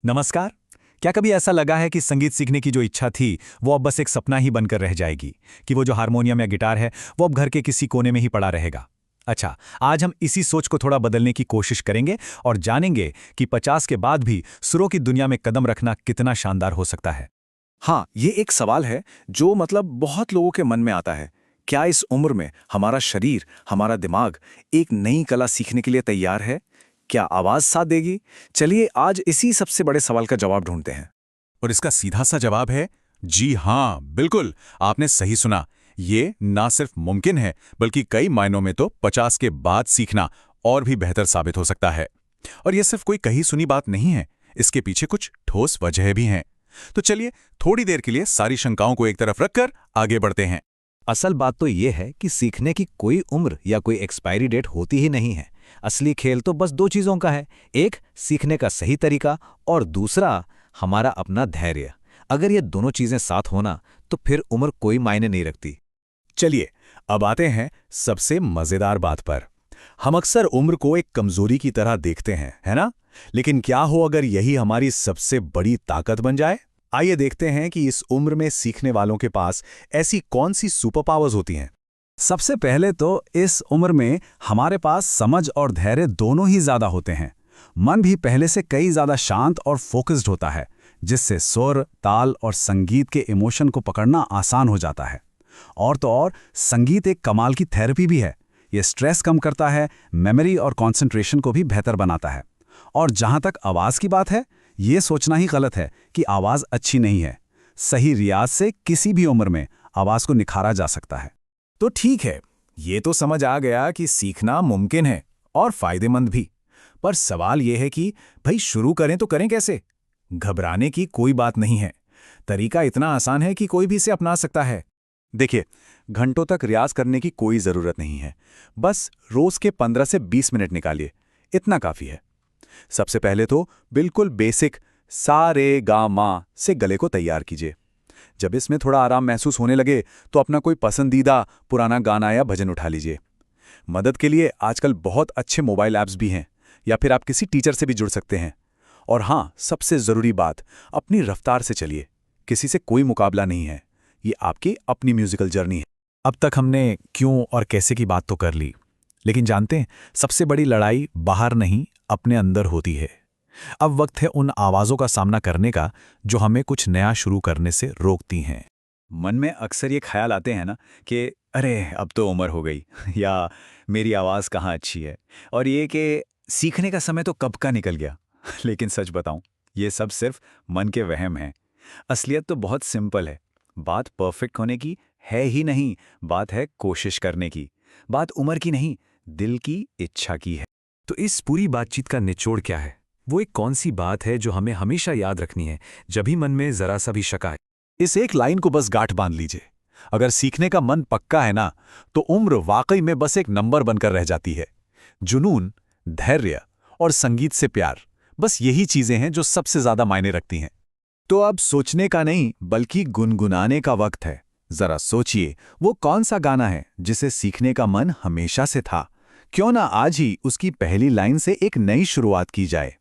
नमस्कार। क्या कभी ऐसा लगा है कि संगीत सीखने की जो इच्छा थी वो अब बस एक सपना ही बनकर रह जाएगी, कि वो जो हारमोनियम या गिटार है वो अब घर के किसी कोने में ही पड़ा रहेगा? अच्छा, आज हम इसी सोच को थोड़ा बदलने की कोशिश करेंगे और जानेंगे कि 50 के बाद भी सुरों की दुनिया में कदम रखना कितना शानदार हो सकता है। हाँ, ये एक सवाल है जो बहुत लोगों के मन में आता है। क्या इस उम्र में हमारा शरीर, हमारा दिमाग एक नई कला सीखने के लिए तैयार है? क्या आवाज साथ देगी? चलिए आज इसी सबसे बड़े सवाल का जवाब ढूंढते हैं। और इसका सीधा सा जवाब है जी हां, बिल्कुल। आपने सही सुना। ये ना सिर्फ मुमकिन है बल्कि कई मायनों में तो 50 के बाद सीखना और भी बेहतर साबित हो सकता है। और ये सिर्फ कोई कही सुनी बात नहीं है, इसके पीछे कुछ ठोस वजह भी हैं। तो चलिए थोड़ी देर के लिए सारी शंकाओं को एक तरफ रखकर आगे बढ़ते हैं। असल बात तो ये है कि सीखने की कोई उम्र या कोई एक्सपायरी डेट होती ही नहीं है। असली खेल तो बस दो चीज़ों का है, एक सीखने का सही तरीका और दूसरा हमारा अपना धैर्य। अगर ये दोनों चीज़ें साथ होना तो फिर उम्र कोई मायने नहीं रखती। चलिए अब आते हैं सबसे मजेदार बात पर। हम अक्सर उम्र को एक कमजोरी की तरह देखते हैं, है ना? लेकिन क्या हो अगर यही हमारी सबसे बड़ी ताकत बन जाए? आइए देखते हैं कि इस उम्र में सीखने वालों के पास ऐसी कौन सी सुपर पावर्स होती हैं। सबसे पहले तो इस उम्र में हमारे पास समझ और धैर्य दोनों ही ज्यादा होते हैं। मन भी पहले से कई ज्यादा शांत और फोकस्ड होता है, जिससे सुर, ताल और संगीत के इमोशन को पकड़ना आसान हो जाता है। और तो और संगीत एक कमाल की थेरेपी भी है। ये स्ट्रेस कम करता है, मेमोरी और कंसंट्रेशन को भी बेहतर बनाता है। और जहां तक आवाज की बात है, ये सोचना ही गलत है कि आवाज अच्छी नहीं है। सही रियाज से किसी भी उम्र में आवाज को निखारा जा सकता है। तो ठीक है, ये तो समझ आ गया कि सीखना मुमकिन है और फायदेमंद भी। पर सवाल यह है कि भाई शुरू करें तो करें कैसे? घबराने की कोई बात नहीं है। तरीका इतना आसान है कि कोई भी इसे अपना सकता है। देखिए, घंटों तक रियाज करने की कोई जरूरत नहीं है। बस रोज के 15 से 20 मिनट निकालिए, इतना काफी है। सबसे पहले तो बिल्कुल बेसिक सा रे गा मा से गले को तैयार कीजिए। जब इसमें थोड़ा आराम महसूस होने लगे तो अपना कोई पसंदीदा पुराना गाना या भजन उठा लीजिए। मदद के लिए आजकल बहुत अच्छे मोबाइल ऐप्स भी हैं, या फिर आप किसी टीचर से भी जुड़ सकते हैं। और हाँ, सबसे ज़रूरी बात, अपनी रफ्तार से चलिए। किसी से कोई मुकाबला नहीं है, ये आपकी अपनी म्यूजिकल जर्नी है। अब तक हमने क्यों और कैसे की बात तो कर ली, लेकिन जानते हैं सबसे बड़ी लड़ाई बाहर नहीं, अपने अंदर होती है। अब वक्त है उन आवाज़ों का सामना करने का जो हमें कुछ नया शुरू करने से रोकती हैं। मन में अक्सर ये ख्याल आते हैं ना कि अरे अब तो उम्र हो गई या मेरी आवाज़ कहाँ अच्छी है, और ये कि सीखने का समय तो कब का निकल गया। लेकिन सच बताऊं, ये सब सिर्फ मन के वहम हैं। असलियत तो बहुत सिंपल है। बात परफेक्ट होने की है ही नहीं, बात है कोशिश करने की। बात उम्र की नहीं, दिल की इच्छा की है। तो इस पूरी बातचीत का निचोड़ क्या है? वो एक कौन सी बात है जो हमें हमेशा याद रखनी है जब भी मन में जरा सा भी शक आए? इस एक लाइन को बस गांठ बांध लीजिए। अगर सीखने का मन पक्का है ना, तो उम्र वाकई में बस एक नंबर बनकर रह जाती है। जुनून, धैर्य और संगीत से प्यार, बस यही चीजें हैं जो सबसे ज्यादा मायने रखती हैं। तो अब सोचने का नहीं बल्कि गुनगुनाने का वक्त है। जरा सोचिए, वो कौन सा गाना है जिसे सीखने का मन हमेशा से था? क्यों ना आज ही उसकी पहली लाइन से एक नई शुरुआत की जाए।